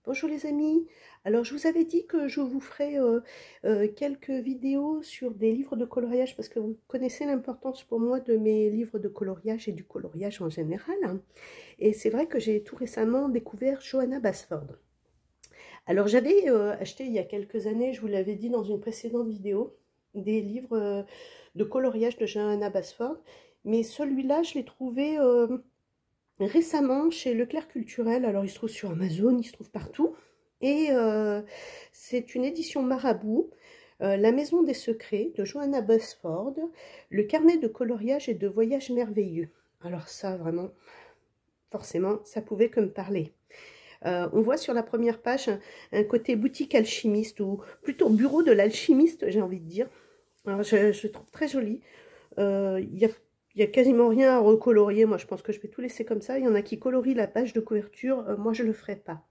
Bonjour les amis, alors je vous avais dit que je vous ferai quelques vidéos sur des livres de coloriage parce que vous connaissez l'importance pour moi de mes livres de coloriage et du coloriage en général. Et c'est vrai que j'ai tout récemment découvert Johanna Basford. Alors j'avais acheté il y a quelques années, je vous l'avais dit dans une précédente vidéo, des livres de coloriage de Johanna Basford, mais celui-là je l'ai trouvé récemment chez Leclerc Culturel. Alors il se trouve sur Amazon, il se trouve partout, et c'est une édition Marabout, La Maison des Secrets de Johanna Basford, le carnet de coloriage et de voyage merveilleux. Alors ça vraiment, forcément, ça pouvait que me parler. On voit sur la première page un côté boutique alchimiste, ou plutôt bureau de l'alchimiste, j'ai envie de dire. Alors je trouve très joli. Il y a quasiment rien à recolorier. Moi, je pense que je vais tout laisser comme ça. Il y en a qui colorient la page de couverture. Moi, je ne le ferai pas.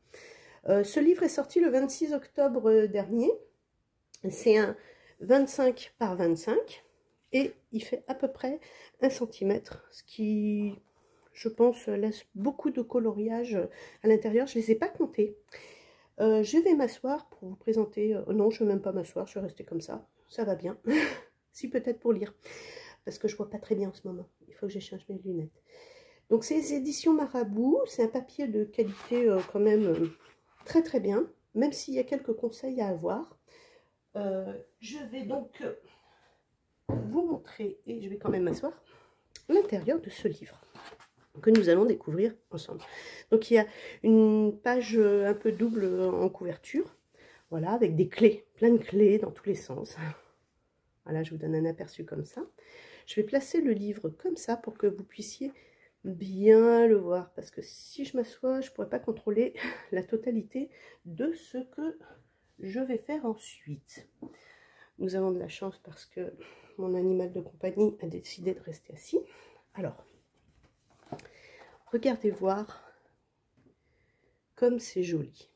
Ce livre est sorti le 26 octobre dernier. C'est un 25 par 25. Et il fait à peu près 1 cm. Ce qui, je pense, laisse beaucoup de coloriage à l'intérieur. Je ne les ai pas comptés. Je vais m'asseoir pour vous présenter. Non, je ne vais même pas m'asseoir. Je vais rester comme ça. Ça va bien. Si, peut-être pour lire. Parce que je vois pas très bien en ce moment. Il faut que j'échange mes lunettes. Donc, c'est les éditions Marabout. C'est un papier de qualité quand même très très bien, même s'il y a quelques conseils à avoir. Je vais donc vous montrer, et je vais quand même m'asseoir, l'intérieur de ce livre que nous allons découvrir ensemble. Donc, il y a une page un peu double en couverture, voilà, avec des clés, plein de clés dans tous les sens. Voilà, je vous donne un aperçu comme ça. Je vais placer le livre comme ça pour que vous puissiez bien le voir. Parce que si je m'assois, je ne pourrai pas contrôler la totalité de ce que je vais faire ensuite. Nous avons de la chance parce que mon animal de compagnie a décidé de rester assis. Alors, regardez voir comme c'est joli.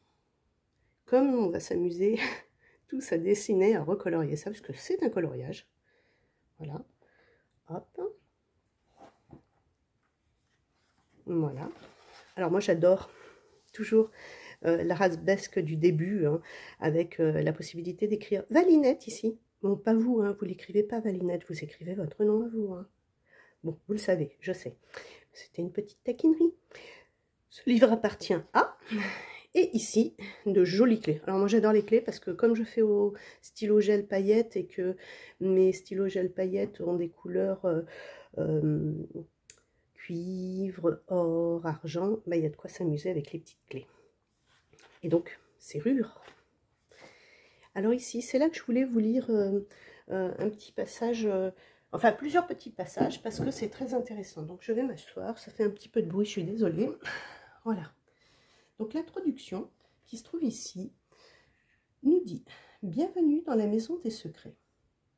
Comme on va s'amuser tous à dessiner, à recolorier ça, parce que c'est un coloriage. Voilà. Hop. Voilà. Alors moi j'adore toujours l'arabesque du début, hein, avec la possibilité d'écrire Valinette ici. Bon, pas vous, hein, vous l'écrivez pas Valinette, vous écrivez votre nom à vous. Hein. Bon, vous le savez, je sais. C'était une petite taquinerie. Ce livre appartient à... Et ici, de jolies clés. Alors moi j'adore les clés parce que comme je fais au stylo gel paillettes et que mes stylos gel paillettes ont des couleurs cuivre, or, argent, bah, il y a de quoi s'amuser avec les petites clés. Et donc, serrure. Alors ici, c'est là que je voulais vous lire un petit passage, enfin plusieurs petits passages, parce que c'est très intéressant. Donc je vais m'asseoir, ça fait un petit peu de bruit, je suis désolée. Voilà. Donc l'introduction qui se trouve ici nous dit « Bienvenue dans la maison des secrets,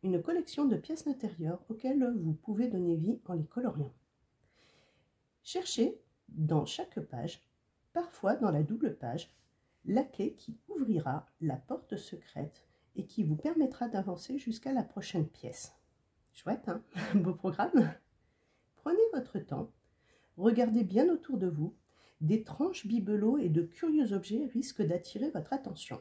une collection de pièces d'intérieur auxquelles vous pouvez donner vie en les coloriant. Cherchez dans chaque page, parfois dans la double page, la clé qui ouvrira la porte secrète et qui vous permettra d'avancer jusqu'à la prochaine pièce. » Chouette, hein? Beau programme. Prenez votre temps, regardez bien autour de vous. D'étranges bibelots et de curieux objets risquent d'attirer votre attention.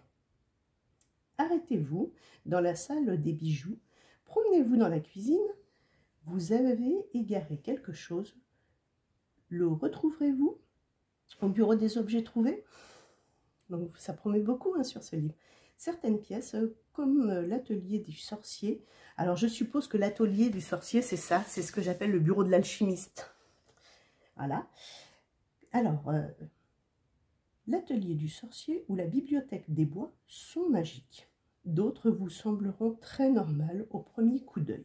Arrêtez-vous dans la salle des bijoux, promenez-vous dans la cuisine. Vous avez égaré quelque chose. Le retrouverez-vous au bureau des objets trouvés? Donc ça promet beaucoup hein, sur ce livre. Certaines pièces, comme l'atelier du sorcier. Alors je suppose que l'atelier du sorcier, c'est ça, c'est ce que j'appelle le bureau de l'alchimiste. Voilà. Alors, l'atelier du sorcier ou la bibliothèque des bois sont magiques. D'autres vous sembleront très normales au premier coup d'œil.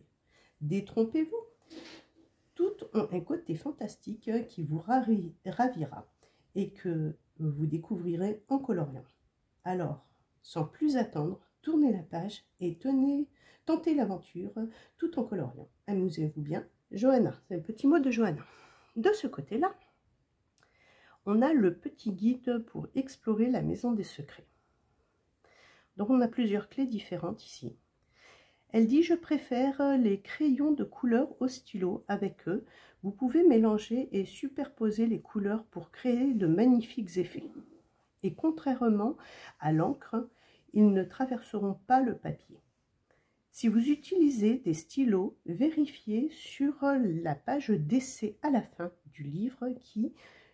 Détrompez-vous. Toutes ont un côté fantastique qui vous ravira et que vous découvrirez en coloriant. Alors, sans plus attendre, tournez la page et tentez l'aventure tout en coloriant. Amusez-vous bien. Johanna, c'est le petit mot de Johanna. De ce côté-là, on a le petit guide pour explorer la maison des secrets. Donc on a plusieurs clés différentes ici. Elle dit « Je préfère les crayons de couleur au stylo. Avec eux, vous pouvez mélanger et superposer les couleurs pour créer de magnifiques effets. et contrairement à l'encre, ils ne traverseront pas le papier. Si vous utilisez des stylos, vérifiez sur la page d'essai à la fin du livre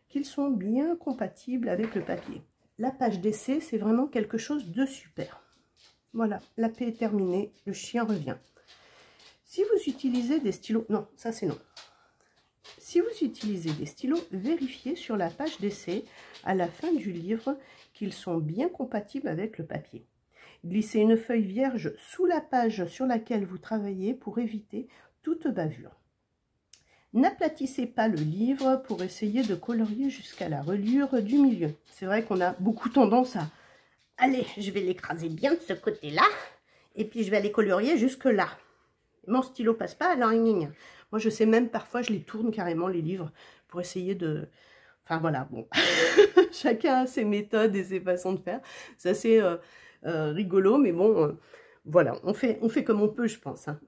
qu'ils sont bien compatibles avec le papier. La page d'essai, c'est vraiment quelque chose de super. Voilà, la paix est terminée, le chien revient. Si vous utilisez des stylos, non, ça c'est non. Si vous utilisez des stylos, vérifiez sur la page d'essai à la fin du livre qu'ils sont bien compatibles avec le papier. Glissez une feuille vierge sous la page sur laquelle vous travaillez pour éviter toute bavure. N'aplatissez pas le livre pour essayer de colorier jusqu'à la reliure du milieu. C'est vrai qu'on a beaucoup tendance à « Allez, je vais l'écraser bien de ce côté-là, et puis je vais aller colorier jusque là. » Mon stylo passe pas, alors moi je sais même parfois je les tourne carrément les livres pour essayer de... Enfin voilà, bon, chacun a ses méthodes et ses façons de faire. C'est assez rigolo, mais bon, voilà, on fait comme on peut, je pense. Hein.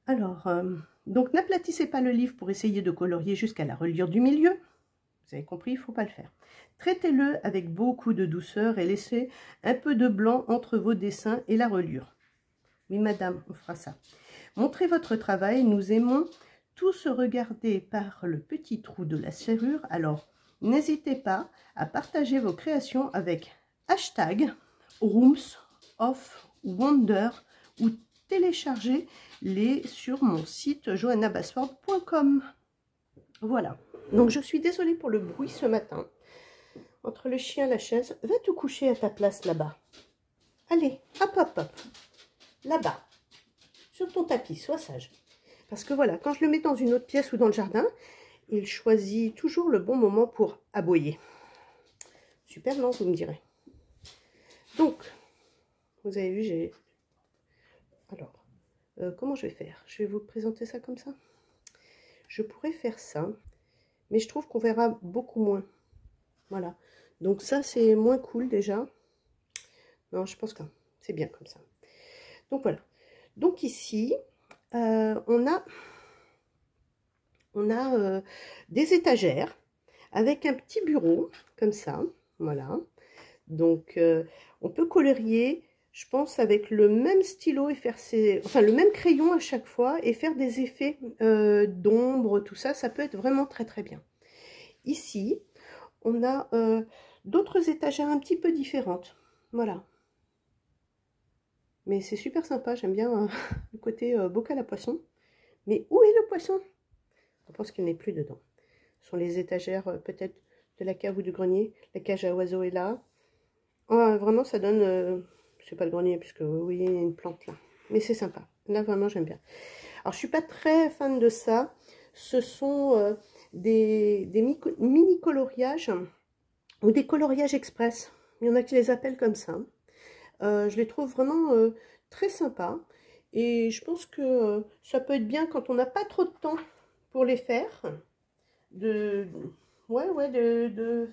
Alors, donc n'aplatissez pas le livre pour essayer de colorier jusqu'à la reliure du milieu. Vous avez compris, il ne faut pas le faire. Traitez-le avec beaucoup de douceur et laissez un peu de blanc entre vos dessins et la reliure. Oui, madame, on fera ça. Montrez votre travail, nous aimons tous regarder par le petit trou de la serrure. Alors, n'hésitez pas à partager vos créations avec hashtag Rooms of Wonder ou téléchargez-les sur mon site joannabasford.com. Voilà. Donc, je suis désolée pour le bruit ce matin. Entre le chien et la chaise, va te coucher à ta place là-bas. Allez, hop, hop, hop. Là-bas, sur ton tapis, sois sage. Parce que voilà, quand je le mets dans une autre pièce ou dans le jardin, il choisit toujours le bon moment pour aboyer. Super, non, vous me direz. Donc, vous avez vu, j'ai... Alors, comment je vais faire? Je vais vous présenter ça comme ça. Je pourrais faire ça, mais je trouve qu'on verra beaucoup moins. Voilà. Donc ça, c'est moins cool déjà. Non, je pense que c'est bien comme ça. Donc voilà. Donc ici, on a des étagères avec un petit bureau comme ça. Voilà. Donc on peut colorier, je pense, avec le même stylo et faire le même crayon à chaque fois et faire des effets d'ombre, tout ça. Ça peut être vraiment très très bien. Ici, on a d'autres étagères un petit peu différentes. Voilà. Mais c'est super sympa, j'aime bien le côté bocal à poisson. Mais où est le poisson? Je pense qu'il n'est plus dedans. Ce sont les étagères peut-être de la cave ou du grenier. La cage à oiseaux est là. Oh, vraiment, ça donne... c'est pas le grenier, puisque oui, il y a une plante là. Mais c'est sympa. Là, vraiment, j'aime bien. Alors, je suis pas très fan de ça. Ce sont des mini-coloriages ou des coloriages express. Il y en a qui les appellent comme ça. Je les trouve vraiment très sympas. Et je pense que ça peut être bien quand on n'a pas trop de temps pour les faire. De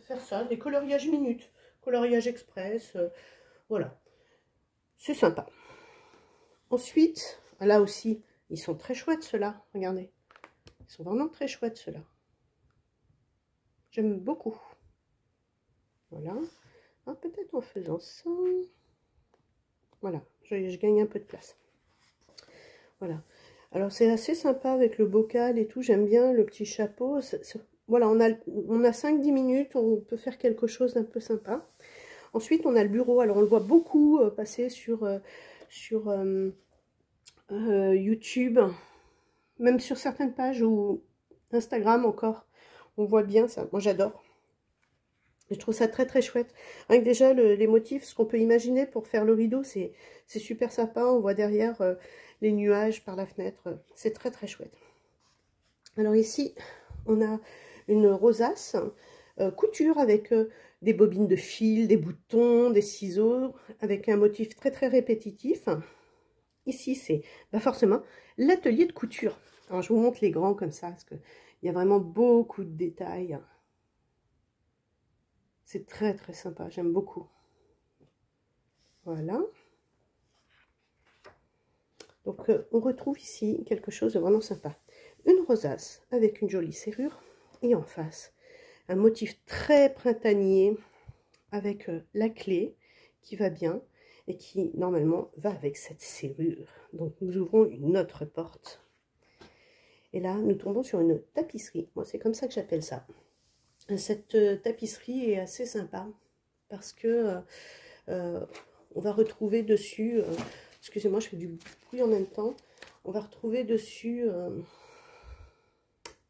faire ça, des coloriages minutes, coloriage express. Voilà. C'est sympa. Ensuite, là aussi, ils sont très chouettes ceux-là. Regardez. Ils sont vraiment très chouettes ceux-là. J'aime beaucoup. Voilà. Ah, peut-être en faisant ça. Voilà, je gagne un peu de place. Voilà. Alors, c'est assez sympa avec le bocal et tout. J'aime bien le petit chapeau. Voilà, on a 5-10 minutes. On peut faire quelque chose d'un peu sympa. Ensuite, on a le bureau. Alors, on le voit beaucoup passer sur YouTube. Même sur certaines pages ou Instagram encore. On voit bien ça. Moi, j'adore. Je trouve ça très très chouette. Avec déjà les motifs, ce qu'on peut imaginer pour faire le rideau, c'est super sympa. On voit derrière les nuages par la fenêtre. C'est très très chouette. Alors ici, on a une rosace couture avec des bobines de fil, des boutons, des ciseaux, avec un motif très très répétitif. Ici, c'est forcément l'atelier de couture. Alors je vous montre les grands comme ça, parce qu'il y a vraiment beaucoup de détails. C'est très très sympa, j'aime beaucoup. Voilà. Donc on retrouve ici quelque chose de vraiment sympa. Une rosace avec une jolie serrure et en face un motif très printanier avec la clé qui va bien et qui normalement va avec cette serrure. Donc nous ouvrons une autre porte. Et là, nous tombons sur une tapisserie. Moi, c'est comme ça que j'appelle ça. Cette tapisserie est assez sympa parce que on va retrouver dessus, excusez-moi, je fais du bruit en même temps, on va retrouver dessus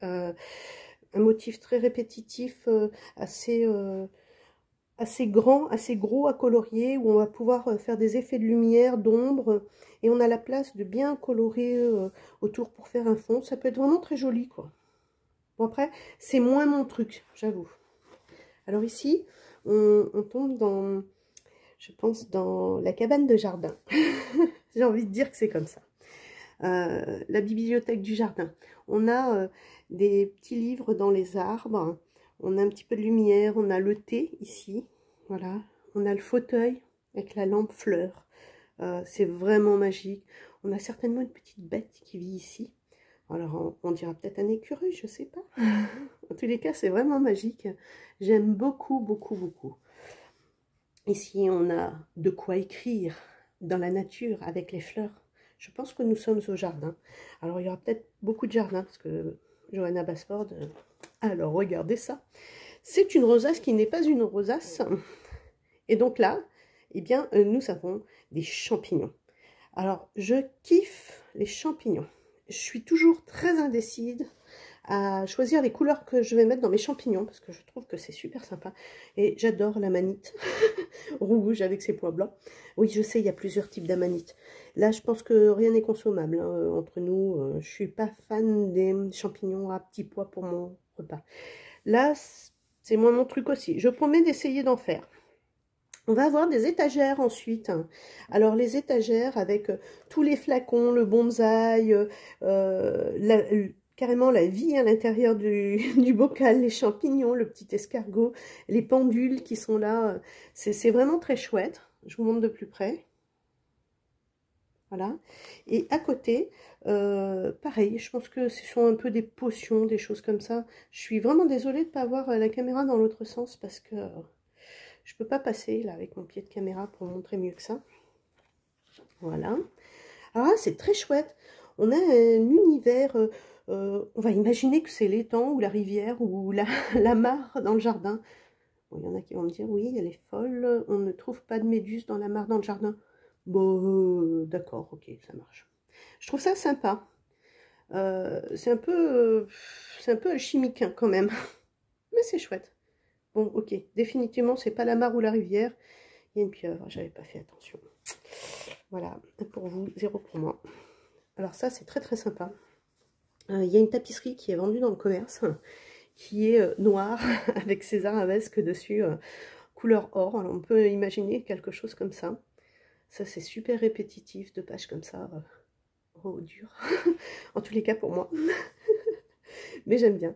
un motif très répétitif, assez grand, assez gros à colorier, où on va pouvoir faire des effets de lumière, d'ombre, et on a la place de bien colorer autour pour faire un fond. Ça peut être vraiment très joli, quoi. Bon, après, c'est moins mon truc, j'avoue. Alors ici, on tombe dans, je pense, dans la cabane de jardin. J'ai envie de dire que c'est comme ça. La bibliothèque du jardin. On a des petits livres dans les arbres. On a un petit peu de lumière. On a le thé ici. Voilà. On a le fauteuil avec la lampe fleur. C'est vraiment magique. On a certainement une petite bête qui vit ici. Alors, on dira peut-être un écureuil, je sais pas. En tous les cas, c'est vraiment magique. J'aime beaucoup, beaucoup, beaucoup. Ici, on a de quoi écrire dans la nature avec les fleurs. Je pense que nous sommes au jardin. Alors, il y aura peut-être beaucoup de jardins parce que Johanna Basford... Alors, regardez ça. C'est une rosace qui n'est pas une rosace. Et donc là, eh bien, nous avons des champignons. Alors, je kiffe les champignons. Je suis toujours très indécise à choisir les couleurs que je vais mettre dans mes champignons parce que je trouve que c'est super sympa. Et j'adore l'amanite rouge avec ses points blancs. Oui, je sais, il y a plusieurs types d'amanite. Là, je pense que rien n'est consommable hein, entre nous. Je suis pas fan des champignons à petits pois pour mon repas. Là, c'est moins mon truc aussi. Je promets d'essayer d'en faire. On va avoir des étagères ensuite. Alors les étagères avec tous les flacons, le bonsaï, carrément la vie à l'intérieur du bocal, les champignons, le petit escargot, les pendules qui sont là. C'est vraiment très chouette. Je vous montre de plus près. Voilà. Et à côté, pareil, je pense que ce sont un peu des potions, des choses comme ça. Je suis vraiment désolée de ne pas avoir la caméra dans l'autre sens parce que... je ne peux pas passer là avec mon pied de caméra pour montrer mieux que ça. Voilà. Alors là, c'est très chouette. On a un univers, on va imaginer que c'est l'étang ou la rivière ou la mare dans le jardin. Bon, il y en a qui vont me dire, oui, elle est folle, on ne trouve pas de méduse dans la mare dans le jardin. Bon, d'accord, ok, ça marche. Je trouve ça sympa. C'est un peu alchimique hein, quand même. Mais c'est chouette. Bon, ok, définitivement, c'est pas la mare ou la rivière. Il y a une pieuvre, j'avais pas fait attention. Voilà, un pour vous, 0 pour moi. Alors ça, c'est très très sympa. Il y a une tapisserie qui est vendue dans le commerce, qui est noire, avec ses arabesques dessus, couleur or. Alors, on peut imaginer quelque chose comme ça. Ça, c'est super répétitif, 2 pages comme ça. Oh, dur. En tous les cas, pour moi. Mais j'aime bien.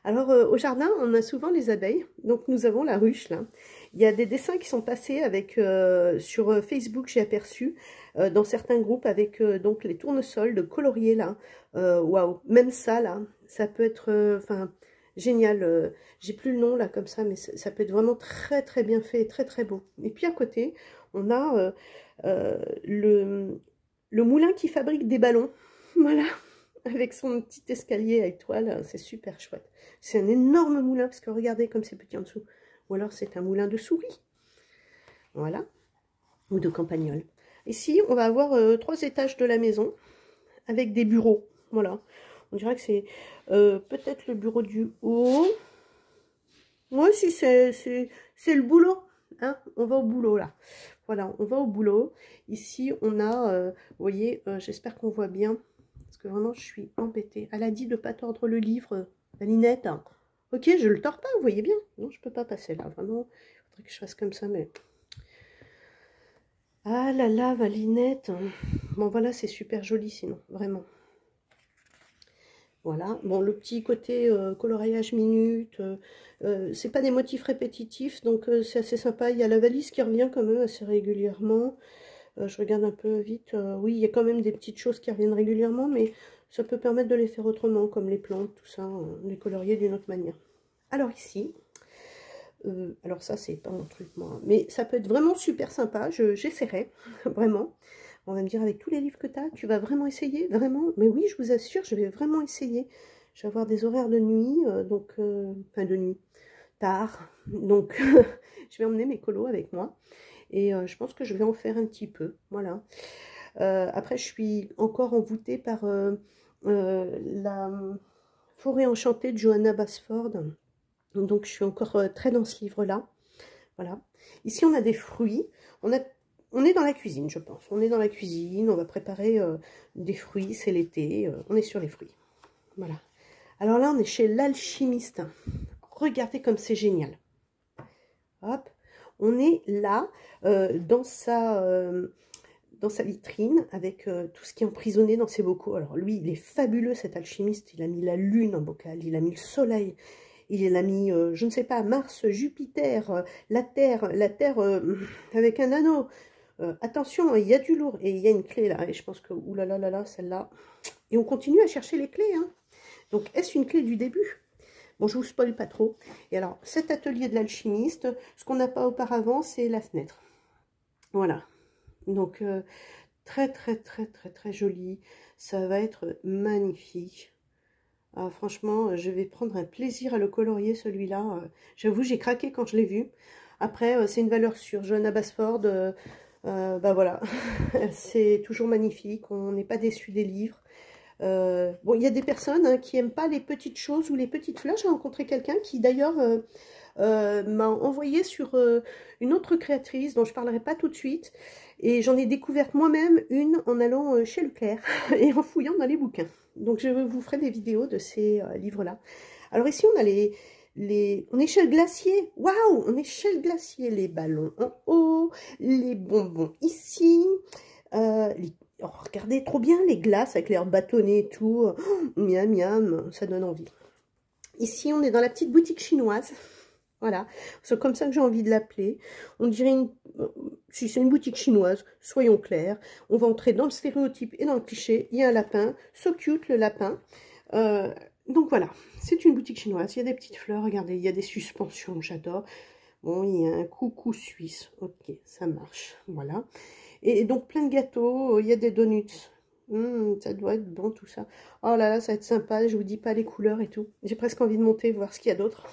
Alors, au jardin, on a souvent les abeilles. Donc, nous avons la ruche, là. Il y a des dessins qui sont passés avec, sur Facebook, j'ai aperçu, dans certains groupes, avec donc les tournesols de colorier, là. Waouh, même ça, là, ça peut être, enfin, génial. J'ai plus le nom, là, comme ça, mais ça peut être vraiment très, très bien fait, très, très beau. Et puis, à côté, on a le moulin qui fabrique des ballons. Voilà. Avec son petit escalier à étoiles, c'est super chouette. C'est un énorme moulin, parce que regardez comme c'est petit en dessous. Ou alors c'est un moulin de souris. Voilà. Ou de campagnol. Ici, on va avoir 3 étages de la maison, avec des bureaux. Voilà. On dirait que c'est peut-être le bureau du haut. Moi, si c'est le boulot. Hein, on va au boulot, là. Voilà, on va au boulot. Ici, on a, vous voyez, j'espère qu'on voit bien. Parce que vraiment, je suis embêtée. Elle a dit de ne pas tordre le livre, Valinette. Ok, je le tords pas, vous voyez bien. Non, je ne peux pas passer là. Vraiment, il faudrait que je fasse comme ça, mais... Ah là là, Valinette. Bon, voilà, c'est super joli sinon, vraiment. Voilà. Bon, le petit côté coloriage minute. C'est pas des motifs répétitifs, donc c'est assez sympa. Il y a la valise qui revient quand même assez régulièrement. Je regarde un peu vite. Oui, il y a quand même des petites choses qui reviennent régulièrement, mais ça peut permettre de les faire autrement, comme les plantes, tout ça, les colorier d'une autre manière. Alors ici, Alors ça, c'est pas mon truc, moi. Mais ça peut être vraiment super sympa. J'essaierai, vraiment. On va me dire, avec tous les livres que tu vas vraiment essayer? Vraiment? Mais oui, je vous assure, je vais vraiment essayer. Je vais avoir des horaires de nuit, enfin de nuit, tard. Donc, je vais emmener mes colos avec moi. Et je pense que je vais en faire un petit peu. Voilà. Après, je suis encore envoûtée par la Forêt enchantée de Johanna Basford. Donc, je suis encore très dans ce livre-là. Voilà. Ici, on a des fruits. On est dans la cuisine, je pense. On est dans la cuisine. On va préparer des fruits. C'est l'été. On est sur les fruits. Voilà. Alors là, on est chez l'alchimiste. Regardez comme c'est génial. Hop. On est là, dans sa vitrine, avec tout ce qui est emprisonné dans ses bocaux. Alors lui, il est fabuleux, cet alchimiste. Il a mis la lune en bocal, il a mis le soleil, il a mis, je ne sais pas, Mars, Jupiter, la Terre avec un anneau. Attention, il y a du lourd. Et il y a une clé là, et je pense que, oulala, là, là, celle-là. Et on continue à chercher les clés, hein. Donc, est-ce une clé du début? Bon, je vous spoil pas trop. Et alors, cet atelier de l'alchimiste, ce qu'on n'a pas auparavant, c'est la fenêtre. Voilà. Donc, très, très, très, très, très joli. Ça va être magnifique. Ah, franchement, je vais prendre un plaisir à le colorier, celui-là. J'avoue, j'ai craqué quand je l'ai vu. Après, c'est une valeur sûre. Johanna Basford, bah voilà. C'est toujours magnifique. On n'est pas déçu des livres. Bon, il y a des personnes hein, qui n'aiment pas les petites choses ou les petites fleurs. J'ai rencontré quelqu'un qui d'ailleurs m'a envoyé sur une autre créatrice dont je ne parlerai pas tout de suite. Et j'en ai découvert moi-même une en allant chez Leclerc et en fouillant dans les bouquins. Donc je vous ferai des vidéos de ces livres-là. Alors ici on a on est chez le glacier. Waouh, on est chez le glacier. Les ballons en haut, les bonbons ici, oh, regardez, trop bien les glaces avec leurs bâtonnets et tout. Oh, miam, miam, ça donne envie. Ici, on est dans la petite boutique chinoise. Voilà, c'est comme ça que j'ai envie de l'appeler. On dirait si c'est une boutique chinoise, soyons clairs. On va entrer dans le stéréotype et dans le cliché. Il y a un lapin, so cute le lapin. Donc voilà, c'est une boutique chinoise. Il y a des petites fleurs, regardez, il y a des suspensions, j'adore. Bon, il y a un coucou suisse. Ok, ça marche. Voilà. Et donc plein de gâteaux, il y a des donuts. Ça doit être bon tout ça. Oh là là, ça va être sympa, je vous dis pas les couleurs et tout. J'ai presque envie de monter, voir ce qu'il y a d'autre.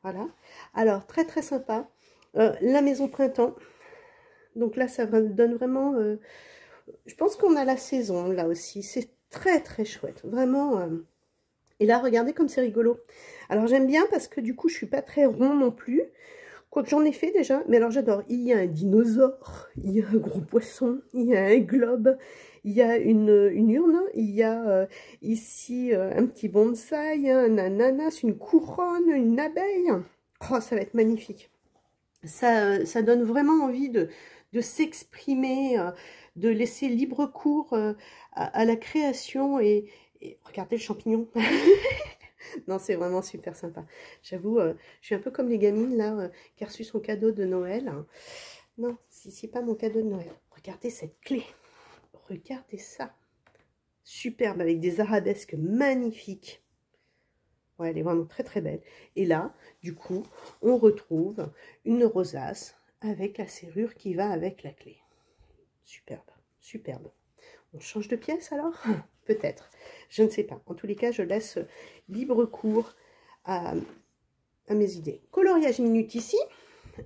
Voilà. Alors, très très sympa. La maison printemps. Donc là, ça donne vraiment... je pense qu'on a la saison là aussi. C'est très très chouette. Vraiment... Et là, regardez comme c'est rigolo. Alors, j'aime bien parce que du coup, je suis pas très rond non plus. Quoique j'en ai fait déjà, mais alors j'adore. Il y a un dinosaure, il y a un gros poisson, il y a un globe, il y a une urne, il y a ici un petit bonsaï, un ananas, une couronne, une abeille. Oh, ça va être magnifique. Ça donne vraiment envie de s'exprimer, de laisser libre cours à la création et regardez le champignon. Non, c'est vraiment super sympa. J'avoue, je suis un peu comme les gamines là qui ont reçu son cadeau de Noël. Non, c'est pas mon cadeau de Noël. Regardez cette clé. Regardez ça. Superbe avec des arabesques magnifiques. Ouais, elle est vraiment très très belle. Et là, du coup, on retrouve une rosace avec la serrure qui va avec la clé. Superbe, superbe. On change de pièce alors? Peut-être, je ne sais pas. En tous les cas, je laisse libre cours à mes idées. Coloriage minute ici,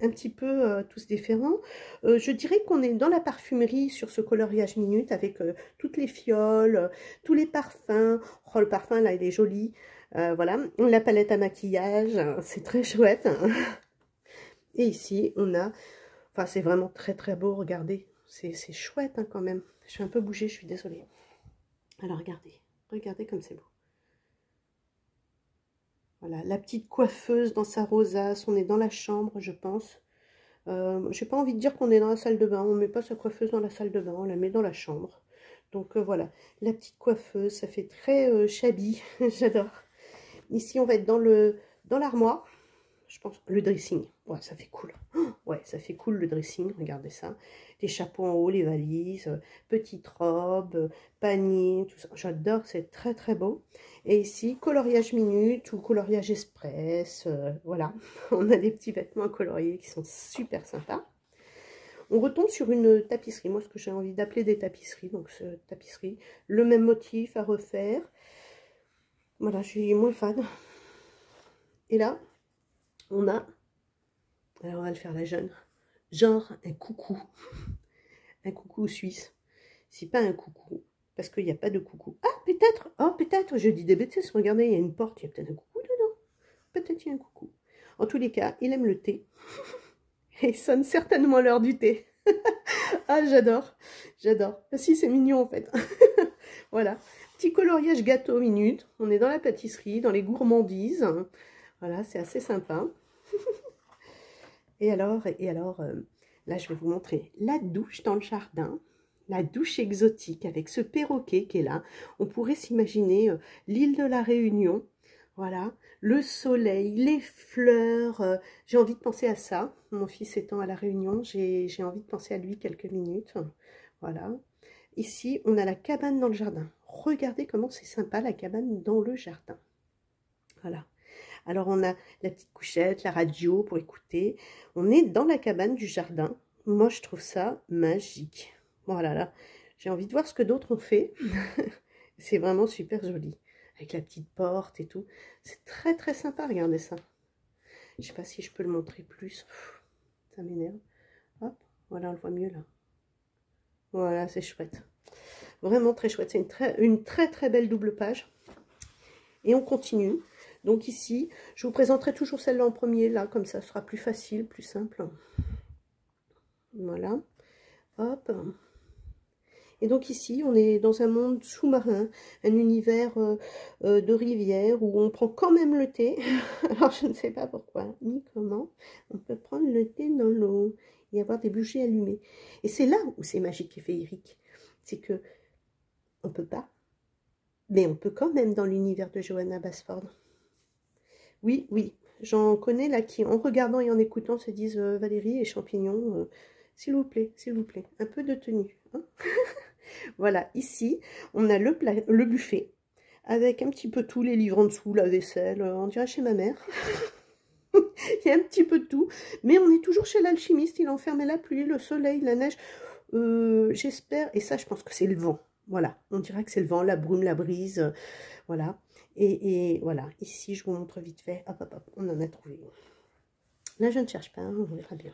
un petit peu tous différents. Je dirais qu'on est dans la parfumerie sur ce coloriage minute avec toutes les fioles, tous les parfums. Oh, le parfum là, il est joli. Voilà, la palette à maquillage, c'est très chouette. Et ici, on a... Enfin, c'est vraiment très très beau, regardez. C'est chouette hein, quand même. Je suis un peu bougée, je suis désolée. Alors regardez, regardez comme c'est beau. Voilà, la petite coiffeuse dans sa rosace, on est dans la chambre, je pense. J'ai pas envie de dire qu'on est dans la salle de bain, on met pas sa coiffeuse dans la salle de bain, on la met dans la chambre. Donc voilà, la petite coiffeuse, ça fait très shabby, j'adore. Ici, on va être dans l'armoire. je pense, le dressing. Ouais, ça fait cool. Oh, ouais, ça fait cool le dressing, regardez ça. Les chapeaux en haut, les valises, petites robes, panier, tout ça. J'adore, c'est très très beau. Et ici, coloriage minute ou coloriage express, voilà. On a des petits vêtements coloriés qui sont super sympas. On retombe sur une tapisserie, moi ce que j'ai envie d'appeler des tapisseries, donc tapisserie, le même motif à refaire. Voilà, je suis moins fan. Et là, on a, alors on va le faire la jeune, genre un coucou suisse. C'est pas un coucou, parce qu'il n'y a pas de coucou. Ah, peut-être, oh peut-être, je dis des bêtises, regardez, il y a une porte, il y a peut-être un coucou dedans. Peut-être il y a un coucou. En tous les cas, il aime le thé. Et il sonne certainement l'heure du thé. Ah, j'adore, j'adore. Ah, si, c'est mignon en fait. Voilà, petit coloriage gâteau minute. On est dans la pâtisserie, dans les gourmandises. Voilà, c'est assez sympa. Et alors, là, je vais vous montrer la douche dans le jardin. La douche exotique avec ce perroquet qui est là. On pourrait s'imaginer l'île de la Réunion. Voilà, le soleil, les fleurs. J'ai envie de penser à ça. Mon fils étant à la Réunion, j'ai envie de penser à lui quelques minutes. Voilà. Ici, on a la cabane dans le jardin. Regardez comment c'est sympa la cabane dans le jardin. Voilà. Alors, on a la petite couchette, la radio pour écouter. On est dans la cabane du jardin. Moi, je trouve ça magique. Voilà, là, j'ai envie de voir ce que d'autres ont fait. C'est vraiment super joli. Avec la petite porte et tout. C'est très, très sympa. Regardez ça. Je ne sais pas si je peux le montrer plus. Ça m'énerve. Hop, voilà, on le voit mieux là. Voilà, c'est chouette. Vraiment très chouette. C'est une très, très belle double page. Et on continue. Donc ici, je vous présenterai toujours celle-là en premier, là, comme ça, ce sera plus facile, plus simple. Voilà. Hop. Et donc ici, on est dans un monde sous-marin, un univers de rivière où on prend quand même le thé. Alors, je ne sais pas pourquoi, ni comment. On peut prendre le thé dans l'eau et avoir des bougies allumées. Et c'est là où c'est magique et féerique. C'est que on peut pas, mais on peut quand même dans l'univers de Johanna Basford. Oui, oui, j'en connais là qui, en regardant et en écoutant, se disent Valérie et champignons, s'il vous plaît, un peu de tenue. Hein. Voilà, ici, on a le buffet, avec un petit peu tout, les livres en dessous, la vaisselle, on dirait chez ma mère. Il y a un petit peu de tout, mais on est toujours chez l'alchimiste, il enfermait la pluie, le soleil, la neige, j'espère, et ça je pense que c'est le vent, voilà, on dirait que c'est le vent, la brume, la brise, voilà, et voilà, ici je vous montre vite fait, hop, hop, hop, on en a trouvé. Là je ne cherche pas, on verra bien,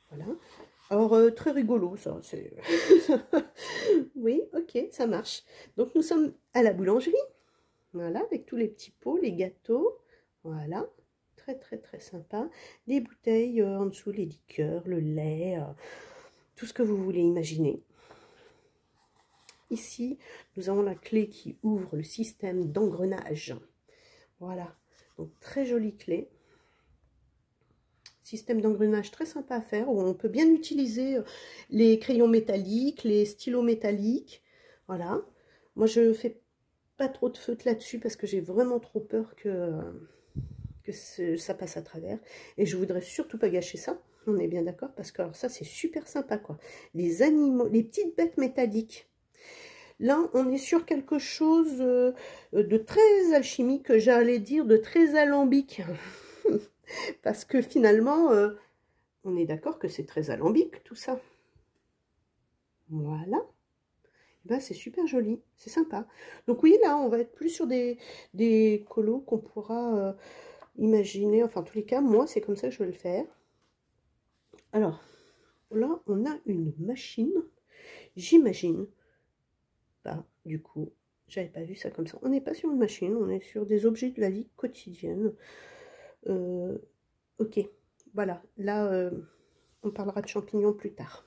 voilà. Alors, très rigolo, ça, c'est... Oui, ok, ça marche. Donc, nous sommes à la boulangerie, voilà, avec tous les petits pots, les gâteaux, voilà, très, très, très sympa. Les bouteilles en dessous, les liqueurs, le lait, tout ce que vous voulez imaginer. Ici, nous avons la clé qui ouvre le système d'engrenage. Voilà, donc très jolie clé. Système d'engrenage très sympa à faire, où on peut bien utiliser les crayons métalliques, les stylos métalliques. Voilà. Moi, je fais pas trop de feutre là-dessus parce que j'ai vraiment trop peur que ça passe à travers. Et je voudrais surtout pas gâcher ça. On est bien d'accord, parce que alors ça, c'est super sympa, quoi. Les animaux, les petites bêtes métalliques. Là, on est sur quelque chose de très alchimique, j'allais dire de très alambique. Parce que finalement, on est d'accord que c'est très alambique tout ça. Voilà. Ben, c'est super joli, c'est sympa. Donc oui, là, on va être plus sur des colos qu'on pourra imaginer. Enfin, en tous les cas, moi, c'est comme ça que je vais le faire. Alors, là, on a une machine. J'imagine. Bah, du coup, j'avais pas vu ça comme ça. On n'est pas sur une machine, on est sur des objets de la vie quotidienne. Ok, voilà, là, on parlera de champignons plus tard,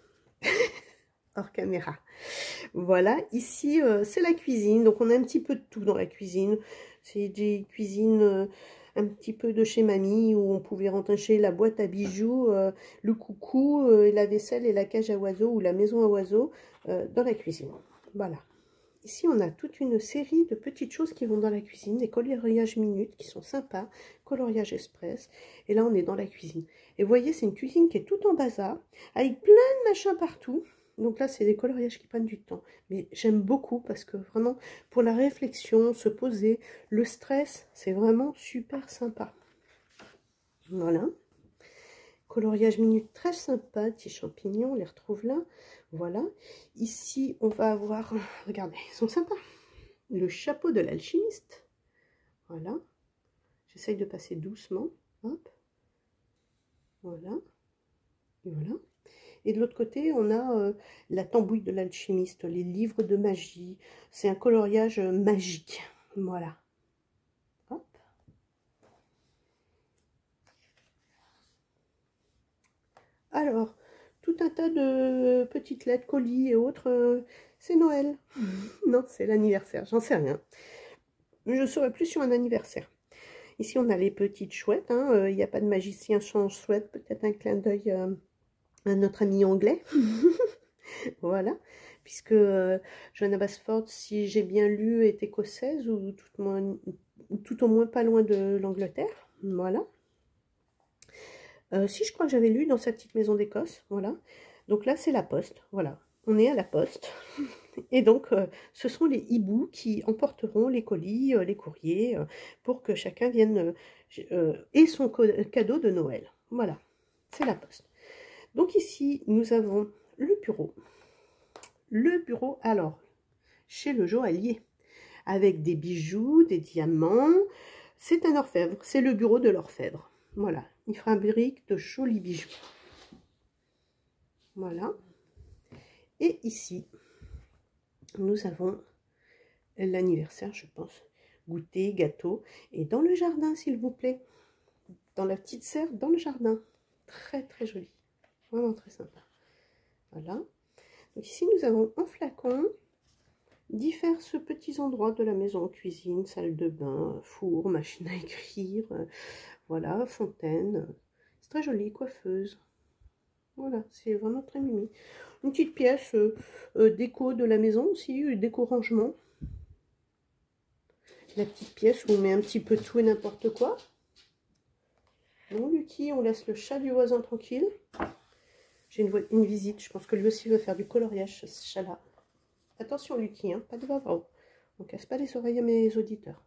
hors caméra. Voilà, ici, c'est la cuisine, donc on a un petit peu de tout dans la cuisine. C'est des cuisines un petit peu de chez mamie, où on pouvait rattacher la boîte à bijoux, le coucou, la vaisselle et la cage à oiseaux, ou la maison à oiseaux, dans la cuisine. Voilà, Ici, on a toute une série de petites choses qui vont dans la cuisine, des coloriages minutes qui sont sympas, coloriage express. Et là, on est dans la cuisine. Et vous voyez, c'est une cuisine qui est toute en bazar, avec plein de machins partout. Donc là, c'est des coloriages qui prennent du temps. Mais j'aime beaucoup parce que vraiment, pour la réflexion, se poser, le stress, c'est vraiment super sympa. Voilà. Coloriage minute très sympa, petits champignons, on les retrouve là. Voilà. Ici, on va avoir, regardez, ils sont sympas. Le chapeau de l'alchimiste. Voilà. J'essaye de passer doucement. Hop. Voilà. Et voilà. Et de l'autre côté, on a la tambouille de l'alchimiste, les livres de magie. C'est un coloriage magique. Voilà. Hop. Alors, tout un tas de petites lettres, colis et autres. C'est Noël. Non, c'est l'anniversaire. J'en sais rien. Je serai plus sur un anniversaire. Ici, on a les petites chouettes. Il n'y a pas de magicien change chouette. Peut-être un clin d'œil à notre ami anglais. Voilà. Puisque Joanna Basford, si j'ai bien lu, est écossaise ou tout au moins pas loin de l'Angleterre. Voilà. Si, je crois que j'avais lu dans sa petite maison d'Écosse. Voilà. Donc là, c'est la poste. Voilà. On est à la poste. Et donc, ce sont les hiboux qui emporteront les colis, les courriers, pour que chacun vienne ait son cadeau de Noël. Voilà, c'est la poste. Donc ici, nous avons le bureau. Le bureau, alors, chez le joaillier, avec des bijoux, des diamants. C'est un orfèvre, c'est le bureau de l'orfèvre. Voilà, il fabrique de jolis bijoux. Voilà. Et ici, nous avons l'anniversaire, je pense. Goûter, gâteau. Et dans le jardin, s'il vous plaît. Dans la petite serre, dans le jardin. Très, très joli. Vraiment très sympa. Voilà. Donc ici, nous avons en flacon divers petits endroits de la maison. Cuisine, salle de bain, four, machine à écrire. Voilà, fontaine. C'est très joli. Coiffeuse. Voilà, c'est vraiment très mimi. Une petite pièce déco de la maison aussi, déco rangement. La petite pièce où on met un petit peu tout et n'importe quoi. Non, Lucky, on laisse le chat du voisin tranquille. J'ai une visite, je pense que lui aussi veut faire du coloriage, ce chat-là. Attention, Lucky, hein, pas de vavro. On casse pas les oreilles à mes auditeurs.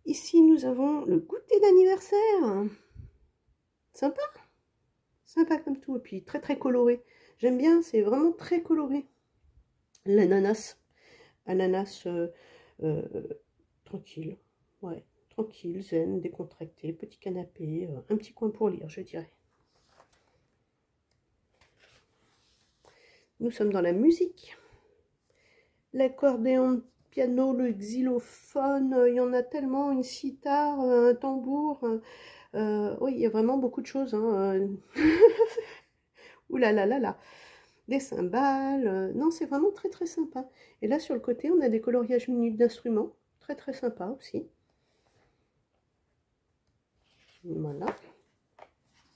Ici, nous avons le goûter d'anniversaire. Sympa. Sympa comme tout, et puis très très coloré. J'aime bien, c'est vraiment très coloré. L'ananas. Ananas tranquille. Ouais, tranquille, zen, décontracté, petit canapé, un petit coin pour lire, je dirais. Nous sommes dans la musique. L'accordéon, le piano, le xylophone, il y en a tellement, une sitar, un tambour. Oui, il y a vraiment beaucoup de choses. Hein. Ouh là là là là. Des cymbales. Non, c'est vraiment très très sympa. Et là, sur le côté, on a des coloriages minutes d'instruments. Très très sympa aussi. Voilà.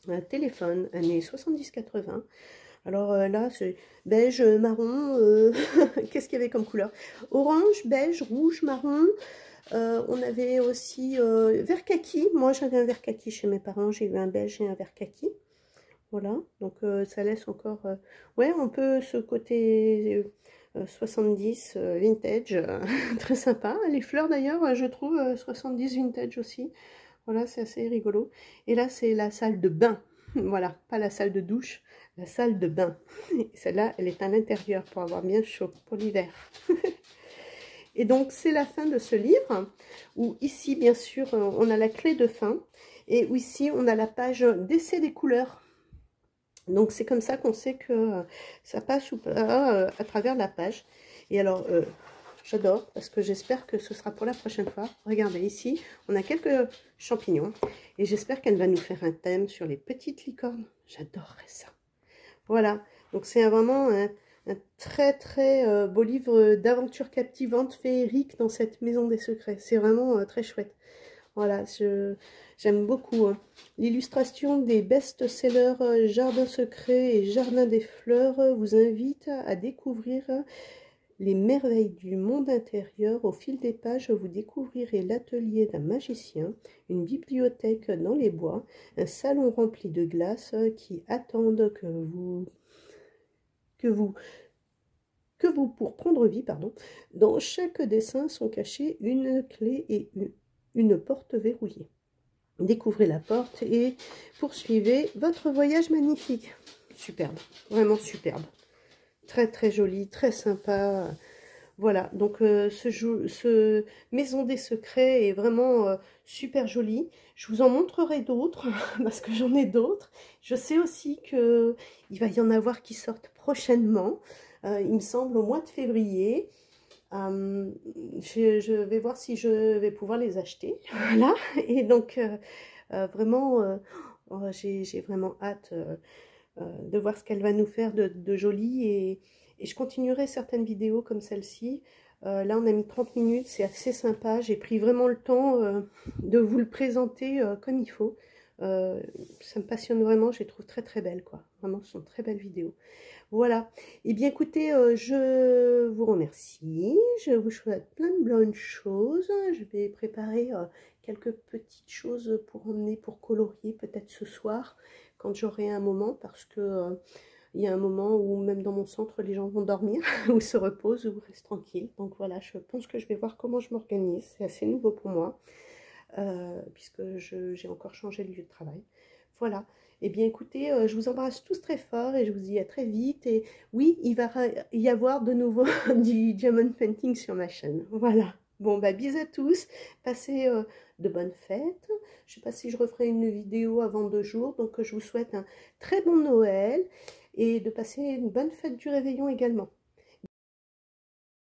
Un téléphone, années 70-80. Alors là, c'est beige, marron. Qu'est-ce qu'il y avait comme couleur? Orange, beige, rouge, marron. On avait aussi vert kaki. Moi, j'avais un vert kaki chez mes parents. J'ai eu un beige et un vert kaki. Voilà. Donc, ça laisse encore... ouais, on peut ce côté 70 vintage. Très sympa. Les fleurs, d'ailleurs, je trouve 70 vintage aussi. Voilà, c'est assez rigolo. Et là, c'est la salle de bain. Voilà, pas la salle de douche, la salle de bain. Celle-là, elle est à l'intérieur pour avoir bien chaud pour l'hiver. Et donc, c'est la fin de ce livre, où ici, bien sûr, on a la clé de fin. Et où ici, on a la page d'essai des couleurs. Donc, c'est comme ça qu'on sait que ça passe ou pas à travers la page. Et alors... j'adore parce que j'espère que ce sera pour la prochaine fois. Regardez ici, on a quelques champignons et j'espère qu'elle va nous faire un thème sur les petites licornes. J'adorerais ça. Voilà, donc c'est vraiment un très très beau livre d'aventure captivante, féerique dans cette maison des secrets. C'est vraiment très chouette. Voilà, j'aime beaucoup. Hein. L'illustration des best-sellers Jardin secret et Jardin des fleurs vous invite à découvrir les merveilles du monde intérieur. Au fil des pages, vous découvrirez l'atelier d'un magicien, une bibliothèque dans les bois, un salon rempli de glace qui attendent que vous pour prendre vie, pardon. Dans chaque dessin sont cachés une clé et une porte verrouillée. Découvrez la porte et poursuivez votre voyage magnifique. Superbe, vraiment superbe. Très très joli, très sympa. Voilà, donc ce Maison des Secrets est vraiment super joli. Je vous en montrerai d'autres, parce que j'en ai d'autres. Je sais aussi qu'il va y en avoir qui sortent prochainement, il me semble au mois de février. Je vais voir si je vais pouvoir les acheter. Voilà, et donc vraiment, j'ai vraiment hâte de voir ce qu'elle va nous faire de joli, et je continuerai certaines vidéos comme celle-ci. Là, on a mis 30 minutes, c'est assez sympa. J'ai pris vraiment le temps de vous le présenter comme il faut. Ça me passionne vraiment, je les trouve très très belles, quoi. Vraiment, ce sont de très belles vidéos. Voilà. Et bien, écoutez, je vous remercie. Je vous souhaite plein de bonnes choses. Je vais préparer quelques petites choses pour emmener, pour colorier peut-être ce soir, quand j'aurai un moment, parce que il y a un moment où même dans mon centre, les gens vont dormir, ou se reposent, ou restent tranquilles. Donc voilà, je pense que je vais voir comment je m'organise. C'est assez nouveau pour moi, puisque j'ai encore changé de lieu de travail. Voilà. Eh bien, écoutez, je vous embrasse tous très fort et je vous dis à très vite. Et oui, il va y avoir de nouveau du diamond painting sur ma chaîne. Voilà. Bon, bah, bisous à tous. Passez de bonnes fêtes. Je ne sais pas si je referai une vidéo avant 2 jours. Donc, je vous souhaite un très bon Noël et de passer une bonne fête du réveillon également.